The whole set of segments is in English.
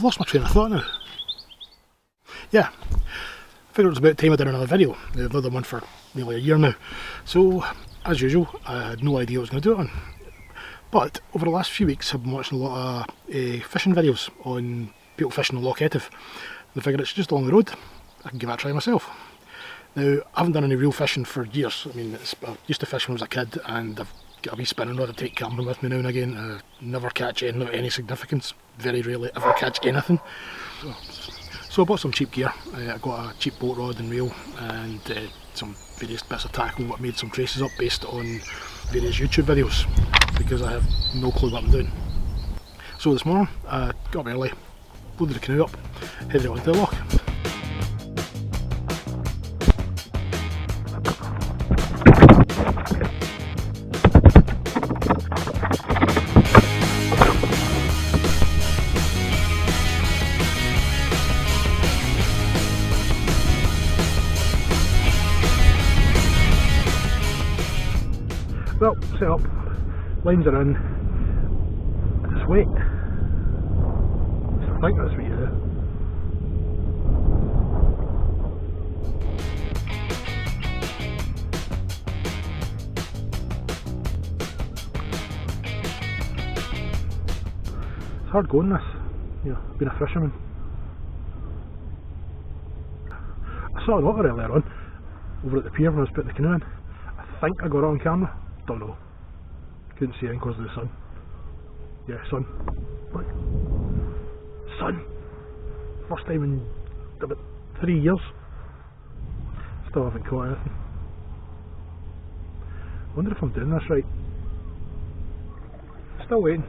lost my train of thought now. Yeah, I figured it was about time I did another video. I've done one for nearly a year now. So, as usual, I had no idea what I was going to do it on. But over the last few weeks I've been watching a lot of fishing videos on people fishing on Loch Etive. And I figured it's just along the road, I can give it a try myself. Now, I haven't done any real fishing for years. I mean, I used to fish when I was a kid, and I've got a wee spinning rod I take camping with me now and again. I never catch anything of any significance, very rarely ever catch anything. So I bought some cheap gear. I got a cheap boat rod and reel and some various bits of tackle. I made some traces up based on various YouTube videos because I have no clue what I'm doing. So this morning I got up early, loaded the canoe up, headed out into the loch. Well, set up, lines are in, just wait. I think that's what you do. It's hard going this, you know, being a fisherman. I saw an otter earlier on, over at the pier when I was putting the canoe in. I think I got it on camera. Don't know. Couldn't see it because of the sun. Yeah, sun. Look. Sun! First time in about 3 years. Still haven't caught anything. Wonder if I'm doing this right. Still waiting.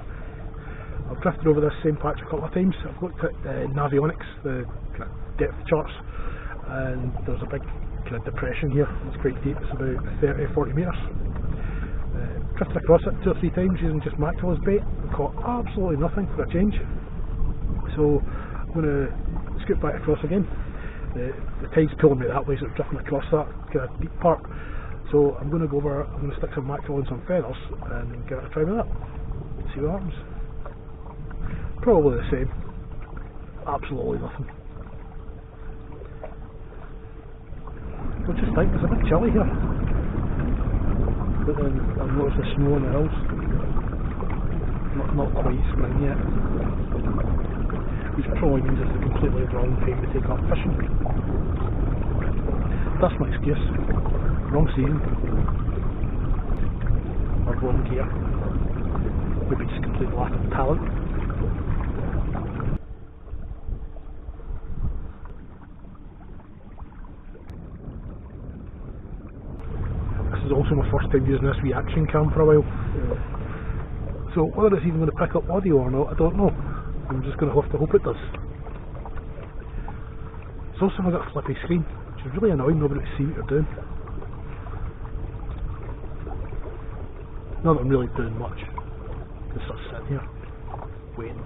I've drifted over this same patch a couple of times. I've looked at Navionics, the kind of depth charts, and there's a big kind of depression here. It's quite deep. It's about 30-40 metres. Drifted across it 2 or 3 times using just mackerel as bait and caught absolutely nothing for a change. So I'm going to scoot back across again. The tide's pulling me that way, so it's drifting across that kind of deep part. So I'm going to go over, I'm going to stick some mackerel and some feathers and give it a try with that. See what happens. Probably the same. Absolutely nothing. I just think it's a bit chilly here. But then I've noticed the snow on the hills. Not quite spring yet. Which probably means it's the completely wrong time to take up fishing. That's my excuse. Wrong season. Or wrong gear. Maybe just complete lack of talent. This is also my first time using this wee action cam for a while. So whether it's even going to pick up audio or not, I don't know. I'm just going to have to hope it does. It's also got a flippy screen, which is really annoying, nobody can see what you're doing. Not that I'm really doing much, just sort of sitting here, waiting.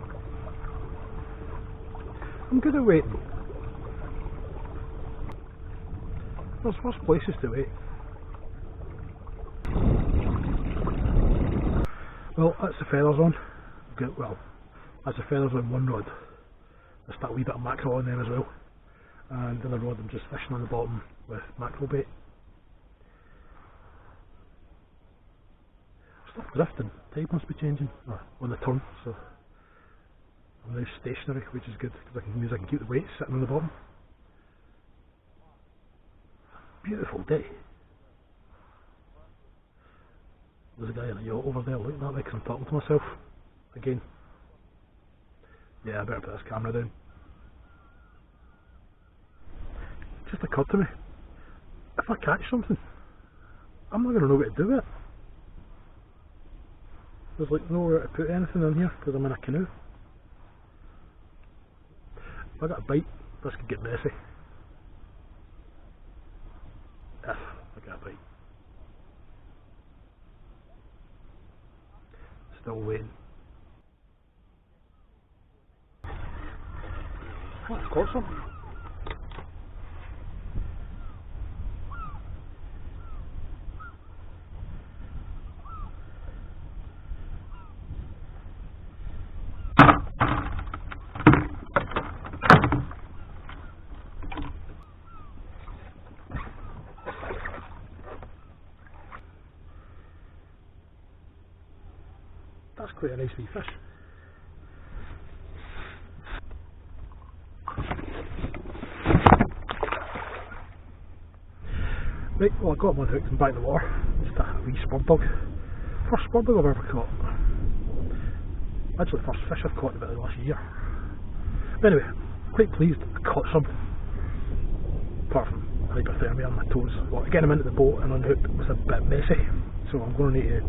I'm good at waiting. There's worse places to wait. Well, that's the feathers on. Well, that's the feathers on one rod. There's that wee bit of mackerel on there as well. And the other rod I'm just fishing on the bottom with mackerel bait. Stuff drifting. Tide must be changing. On the turn, so I'm now stationary, which is good because I can keep the weight sitting on the bottom. Beautiful day. There's a guy in a yacht over there looking at me because I'm talking to myself again. Yeah, I better put this camera down. It just occurred to me, if I catch something, I'm not going to know what to do with it. There's like nowhere to put anything in here because I'm in a canoe. If I got a bite, this could get messy. If I get a bite. Still waiting. Oh, I've caught something. That's quite a nice wee fish. Right, well I got him unhooked and back in the water. Just a wee spur bug. First spur bug I've ever caught. Actually the first fish I've caught in about the last year. But anyway, quite pleased I caught some. Apart from hypothermia on my toes. Well, getting them into the boat and unhooked was a bit messy. So I'm going to need to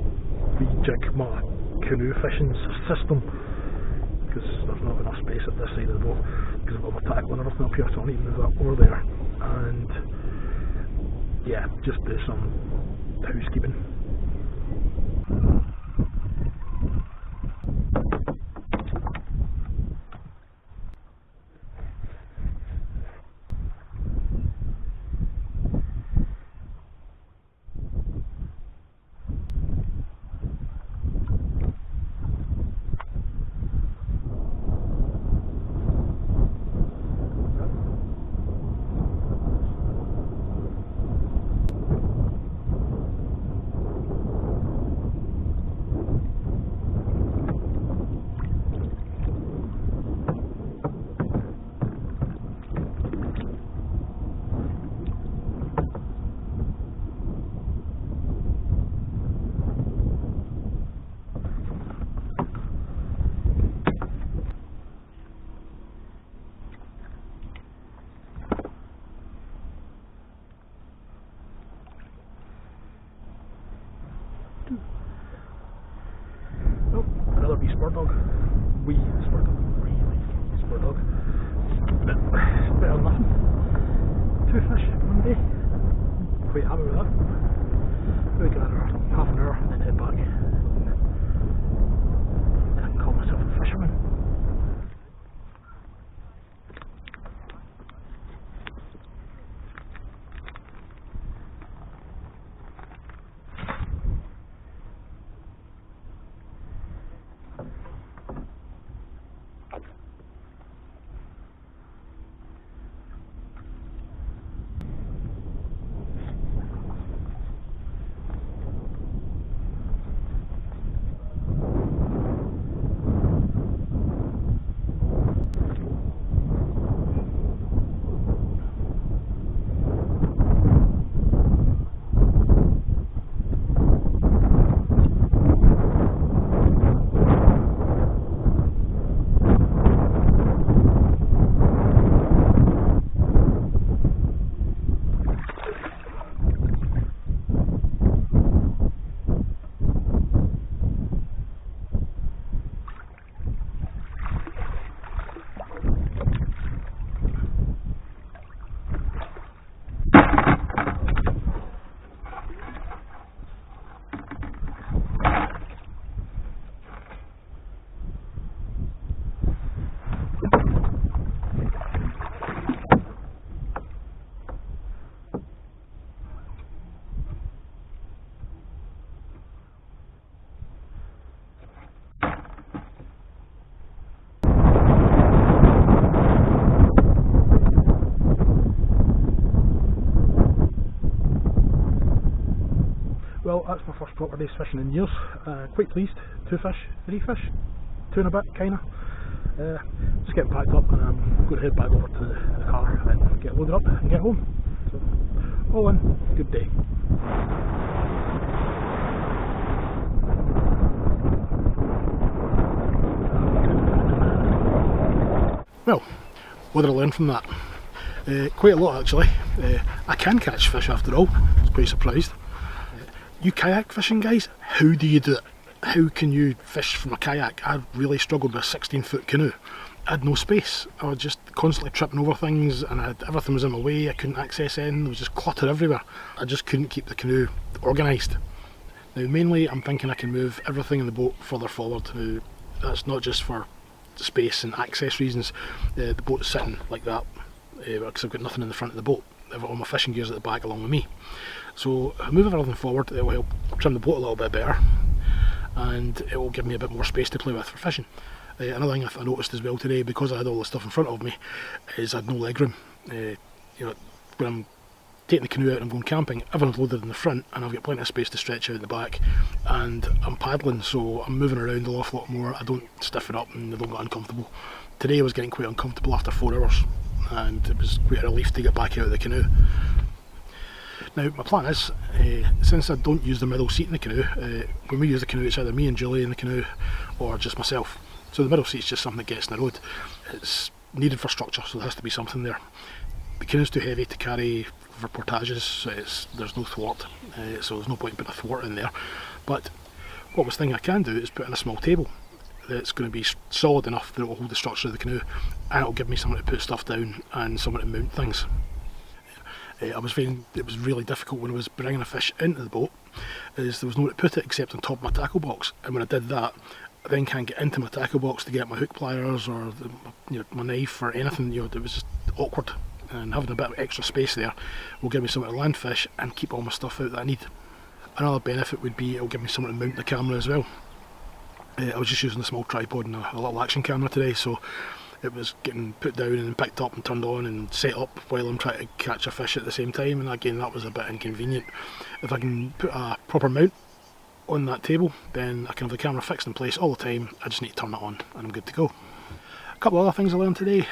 rejig my canoe fishing system. Because there's not enough space at this side of the boat. Because I've got my tackle and everything up here, so I need to move that over there. And yeah, just do some housekeeping. Oh, another wee spur dog. Wee spur dog. Really spur dog. But it's better than nothing. 2 fish one day. Quite happy with that. Maybe get another half an hour and then head back. And I can call myself a fisherman. Well, that's my first proper day's fishing in years. Quite pleased. 2 fish, 3 fish, 2 and a bit, kinda. Just getting packed up and I'm going to head back over to the car and get loaded up and get home. So, all in, good day. Well, what did I learn from that? Quite a lot actually. I can catch fish after all. I was quite surprised. You kayak fishing guys, how do you do it? How can you fish from a kayak? I really struggled with a 16-foot canoe. I had no space. I was just constantly tripping over things and everything was in my way. I couldn't access anything. There was just clutter everywhere. I just couldn't keep the canoe organised. Now mainly I'm thinking I can move everything in the boat further forward. Now, that's not just for space and access reasons. The boat's sitting like that because I've got nothing in the front of the boat. I've got all my fishing gears at the back along with me. So if I move everything forward, it will help trim the boat a little bit better and it will give me a bit more space to play with for fishing. Another thing I noticed as well today, because I had all the stuff in front of me, is I had no leg room. You know, when I'm taking the canoe out and I'm going camping, everyone's loaded in the front and I've got plenty of space to stretch out in the back, and I'm paddling, so I'm moving around an awful lot more. I don't stiffen up and I don't get uncomfortable. Today I was getting quite uncomfortable after 4 hours, and it was quite a relief to get back out of the canoe. Now my plan is, since I don't use the middle seat in the canoe, when we use the canoe it's either me and Julie in the canoe or just myself. So the middle seat's just something that gets in the road. It's needed for structure, so there has to be something there. The canoe's too heavy to carry for portages, so there's no thwart, so there's no point in putting a thwart in there. But what I was thinking I can do is put in a small table that's going to be solid enough that it will hold the structure of the canoe, and it will give me somewhere to put stuff down and somewhere to mount things. I was finding it was really difficult when I was bringing a fish into the boat, is there was nowhere to put it except on top of my tackle box, and when I did that I then can't get into my tackle box to get my hook pliers or my knife or anything. It was just awkward, and having a bit of extra space there will give me somewhere to land fish and keep all my stuff out that I need. Another benefit would be it'll give me somewhere to mount the camera as well. I was just using a small tripod and a little action camera today, so it was getting put down and picked up and turned on and set up while I'm trying to catch a fish at the same time, and again that was a bit inconvenient. If I can put a proper mount on that table, then I can have the camera fixed in place all the time. I just need to turn it on and I'm good to go. A couple of other things I learned today.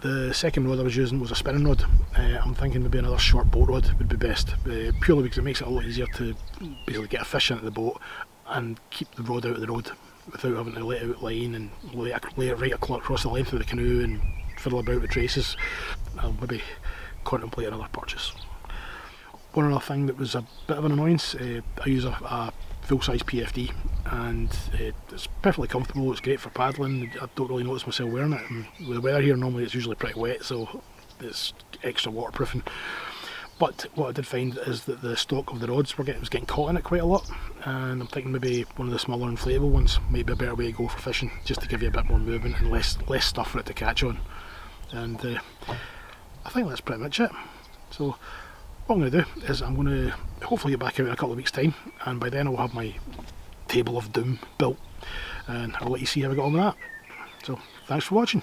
The second rod I was using was a spinning rod. I'm thinking maybe another short boat rod would be best, purely because it makes it a lot easier to basically get a fish into the boat and keep the rod out of the road without having to let out line and lay it right across the length of the canoe and fiddle about with traces. I'll maybe contemplate another purchase. One other thing that was a bit of an annoyance, I use a full-size PFD, and it's perfectly comfortable. It's great for paddling. I don't really notice myself wearing it, and with the weather here normally it's usually pretty wet, so it's extra waterproofing. But what I did find is that the stock of the rods was getting caught in it quite a lot, and I'm thinking maybe one of the smaller inflatable ones might be a better way to go for fishing, just to give you a bit more movement and less stuff for it to catch on. And I think that's pretty much it. So what I'm going to do is I'm going to hopefully get back out in a couple of weeks' time, and by then I'll have my table of doom built, and I'll let you see how I got on with that. So thanks for watching.